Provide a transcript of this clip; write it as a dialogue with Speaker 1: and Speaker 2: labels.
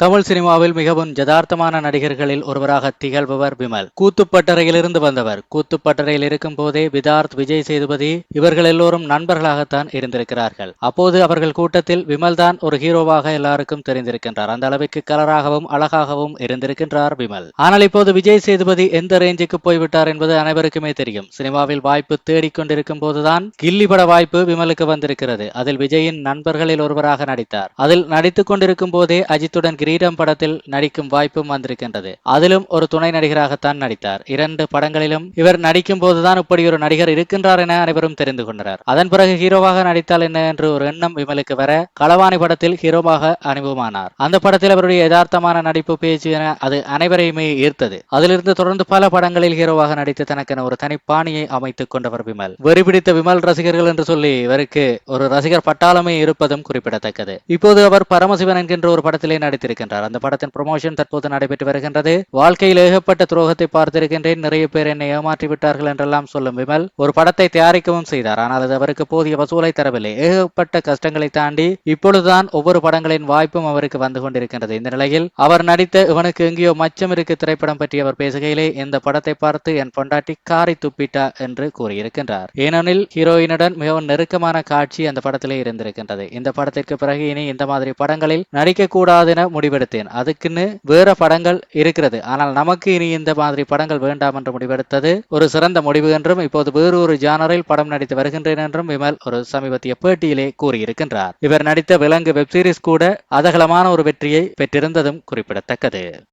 Speaker 1: தமிழ் சினிமாவில் மிகவும் யதார்த்தமான நடிகர்களில் ஒருவராக திகழ்பவர் விமல். கூத்துப்பட்டறையிலிருந்து வந்தவர். கூத்துப்பட்டறையில் இருக்கும் போதே விதார்த், விஜய் சேதுபதி இவர்கள் எல்லோரும் நண்பர்களாகத்தான் இருந்திருக்கிறார்கள். அப்போது அவர்கள் கூட்டத்தில் விமல் தான் ஒரு ஹீரோவாக எல்லாருக்கும் தெரிந்திருக்கின்றார். அந்த அளவுக்கு கலராகவும் அழகாகவும் இருந்திருக்கின்றார் விமல். ஆனால் இப்போது விஜய் சேதுபதி எந்த ரேஞ்சுக்கு போய்விட்டார் என்பது அனைவருக்குமே தெரியும். சினிமாவில் வாய்ப்பு தேடிக்கொண்டிருக்கும் போதுதான் கில்லி பட வாய்ப்பு விமலுக்கு வந்திருக்கிறது. அதில் விஜயின் நண்பர்களில் ஒருவராக நடித்தார். அதில் நடித்துக் கொண்டிருக்கும் போதே அஜித்துடன் கிரீடம் படத்தில் நடிக்கும் வாய்ப்பும் வந்திருக்கின்றது. அதிலும் ஒரு துணை நடிகராகத்தான் நடித்தார். 2 படங்களிலும் இவர் நடிக்கும் போதுதான் இப்படி ஒரு நடிகர் இருக்கின்றார் என அனைவரும் தெரிந்து கொண்டனர். அதன் பிறகு ஹீரோவாக நடித்தால் என்ன என்று ஒரு எண்ணம் விமலுக்கு வர களவாணி படத்தில் ஹீரோவாக அறிமுகமானார். அந்த படத்தில் அவருடைய யதார்த்தமான நடிப்பு, பேச்சு என அது அனைவரையுமே ஈர்த்தது. அதிலிருந்து தொடர்ந்து பல படங்களில் ஹீரோவாக நடித்து தனக்கென ஒரு தனிப்பாணியை அமைத்துக் கொண்டவர் விமல். வெறி பிடித்த விமல் ரசிகர்கள் என்று சொல்லி இவருக்கு ஒரு ரசிகர் பட்டாளமே இருப்பதும் குறிப்பிடத்தக்கது. இப்போது அவர் பரமசிவன் என்கின்ற ஒரு படத்திலே நடித்திருக்கிறார். அந்த படத்தின் ப்ரமோஷன் தற்போது நடைபெற்று வருகின்றது. வாழ்க்கையில் ஏகப்பட்ட துரோகத்தை பார்த்திருக்கின்றேன், நிறைய பேர் என்னை ஏமாற்றி விட்டார்கள் என்றெல்லாம் சொல்லும் விமல் ஒரு படத்தை தயாரிக்கவும் செய்தார். ஆனால் அது அவருக்கு போதிய வசூலை தரவில்லை. ஏகப்பட்ட கஷ்டங்களை தாண்டி இப்பொழுதுதான் ஒவ்வொரு படங்களின் வாய்ப்பும் அவருக்கு வந்து கொண்டிருக்கின்றது. இந்த நிலையில் அவர் நடித்த இவனுக்கு எங்கேயோ மச்சம் இருக்கு திரைப்படம் பற்றி அவர் பேசுகையிலே இந்த படத்தை பார்த்து என் பொண்டாட்டி காரி துப்பிட்டா என்று கூறியிருக்கின்றார். ஏனெனில் ஹீரோயினுடன் மிகவும் நெருக்கமான காட்சி அந்த படத்திலே இருந்திருக்கின்றது. இந்த படத்திற்கு பிறகு இனி இந்த மாதிரி படங்களில் நடிக்க கூடாது என முடிவெடுத்தேன். அதுக்குன்னு வேற படங்கள் இருக்கிறது. ஆனால் நமக்கு இனி இந்த மாதிரி படங்கள் வேண்டாம் என்று முடிவெடுத்தது ஒரு சிறந்த முடிவு என்றும் இப்போது வேறு ஒரு ஜானரில் படம் நடித்து வருகின்றேன் என்றும் விமல் ஒரு சமீபத்திய பேட்டியிலே கூறியிருக்கின்றார். இவர் நடித்த விலங்கு வெப்சீரிஸ் கூட அதகலமான ஒரு வெற்றியை பெற்றிருந்ததும் குறிப்பிடத்தக்கது.